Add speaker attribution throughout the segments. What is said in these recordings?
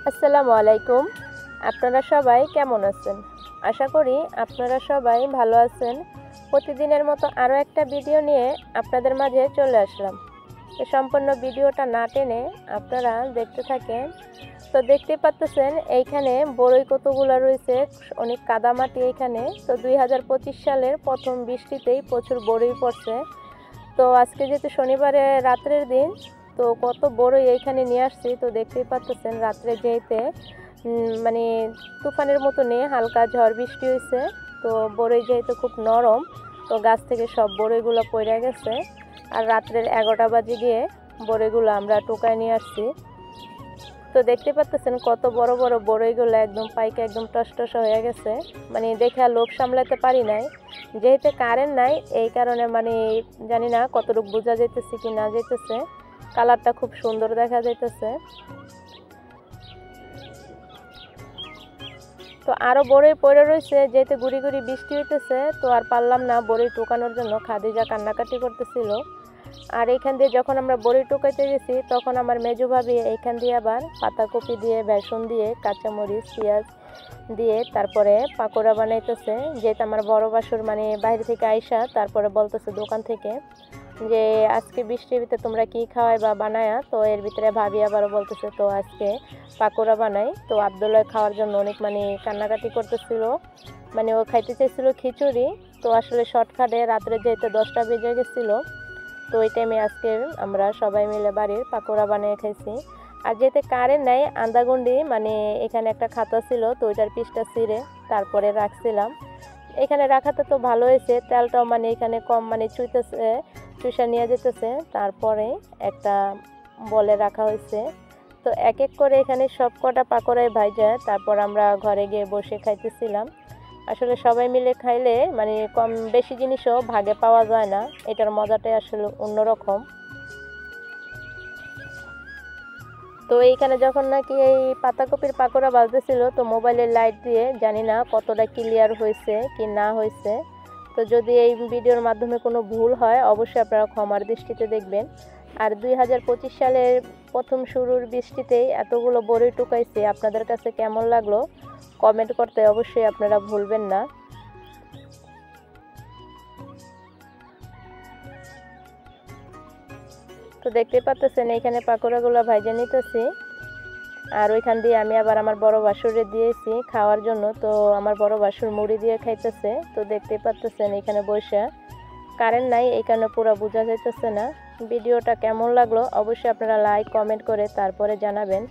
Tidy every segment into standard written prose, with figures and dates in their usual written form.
Speaker 1: আসসালামু আলাইকুম। আপনারা সবাই কেমন আছেন? আশা করি আপনারা সবাই ভালো আছেন। প্রতিদিনের মতো আরও একটা ভিডিও নিয়ে আপনাদের মাঝে চলে আসলাম। তো সম্পূর্ণ ভিডিওটা না টেনে আপনারা দেখতে থাকেন। তো দেখতে পাচ্ছেন এইখানে বড়ই কতগুলো রয়েছে, অনেক কাদামাটি এইখানে। তো 2025 সালের প্রথম বৃষ্টিতেই প্রচুর বড়ই পড়ছে। তো আজকে যেহেতু শনিবারে রাত্রের দিন, তো কত বড়ই এইখানে নিয়ে আসছি। তো দেখতেই পাচ্ছেন রাত্রে যেতে মানে তুফানের মতো নেই, হালকা ঝড় বৃষ্টি হয়েছে। তো বড়ই যেহেতু খুব নরম, তো গাছ থেকে সব বড়ইগুলো পড়ে গেছে। আর রাত্রের 11টা বাজে গিয়ে বড়ইগুলো আমরা টোকায় নিয়ে আসছি। তো দেখতে পাচ্ছেন কত বড় বড় বড়ইগুলো একদম পাইকে একদম টসটস হয়ে গেছে। মানে দেখে আর লোভ সামলাতে পারি নাই, যেহেতু কারেন্ট নাই এই কারণে মানে জানি না কতটুকু বোঝা যাইতেছে কি না যাইতেছে। কালারটা খুব সুন্দর দেখা যাইতেছে। তো আরও বড়ই পড়ে রয়েছে, যেহেতু গুড়ি গুড়ি বৃষ্টি হইতেছে, তো আর পারলাম না বড়ই টোকানোর জন্য। খাদিজা কান্নাকাটি করতেছিল। আর এইখান দিয়ে যখন আমরা বড়ি টোকাইতে গেছি, তখন আমার মেজো ভাবি এইখান দিয়ে আবার পাতাকপি দিয়ে, বেসন দিয়ে, কাঁচামরিচ, পেঁয়াজ দিয়ে তারপরে পাকোড়া বানাইতেছে। যেহেতু আমার বড় বাসুর মানে বাইরে থেকে আইসা তারপরে বলতেছে দোকান থেকে যে আজকে বৃষ্টির ভিতরে তোমরা কি খাওয়াই বা বানায়া। তো এর ভিতরে ভাবি আবারও বলতেছে তো আজকে পাকোড়া বানাই। তো আবদুল্লাহ খাওয়ার জন্য অনেক মানে কান্নাকাটি করতেছিল, মানে ও খাইতে চাইছিল খিচুড়ি। তো আসলে শর্টকাটে রাত্রে যেহেতু 10টা বেজে গেছিলো, তো ওই টাইমে আজকে আমরা সবাই মিলে বাড়ির পাকোড়া বানিয়ে খাইছি। আর যেতে কারেন্ট নাই, আন্দাগুন্ডি মানে এখানে একটা খাতা ছিল, তো ওইটার পিসটা ছিঁড়ে তারপরে রাখছিলাম। এখানে রাখাতে তো ভালো হয়েছে, তেলটাও মানে এখানে কম মানে চুষা নিয়ে যেতেছে। তারপরে একটা বলে রাখা হয়েছে। তো এক এক করে এখানে সব কটা পাকোড়াই ভাজা তারপর আমরা ঘরে গিয়ে বসে খাইতেছিলাম। আসলে সবাই মিলে খাইলে মানে কম বেশি জিনিসও ভাগে পাওয়া যায় না, এটার মজাটাই আসলে অন্যরকম। তো এইখানে যখন নাকি এই পাতাকপির পাকোড়া বাজতেছিল, তো মোবাইলের লাইট দিয়ে জানি না কতটা ক্লিয়ার হয়েছে কি না হয়েছে। তো যদি এই ভিডিওর মাধ্যমে কোনো ভুল হয় অবশ্যই আপনারা ক্ষমার দৃষ্টিতে দেখবেন। আর 2025 সালের প্রথম শুরুর বৃষ্টিতেই এতগুলো বড়ি টুকাইছে, আপনাদের কাছে কেমন লাগলো কমেন্ট করতে অবশ্যই আপনারা ভুলবেন না। তো দেখতে পাচ্ছেন এইখানে পাকোড়াগুলো ভাইজা নিতেছি। আর ওইখান দিয়ে আমি আবার আমার বড় বাসুরে দিয়েছি খাওয়ার জন্য। তো আমার বড় বাসুর মুড়ি দিয়ে খাইতেছে। তো দেখতে পাচ্ছেন এখানে বসে, কারেন্ট নাই এই কারণে পুরো বোঝা যাইতেছে না। ভিডিওটা কেমন লাগলো অবশ্যই আপনারা লাইক কমেন্ট করে তারপরে জানাবেন।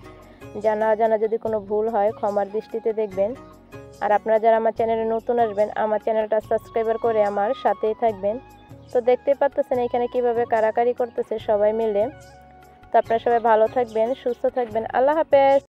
Speaker 1: জানা যদি কোনো ভুল হয় ক্ষমার দৃষ্টিতে দেখবেন। আর আপনারা যারা আমার চ্যানেলে নতুন আসবেন, আমার চ্যানেলটা সাবস্ক্রাইবার করে আমার সাথেই থাকবেন। তো দেখতে পাচ্ছেন এখানে কিভাবে কারাকারি করতেছে সবাই মিলে। তো আপনারা সবাই ভালো থাকবেন, সুস্থ থাকবেন। আল্লাহ হাফেজ।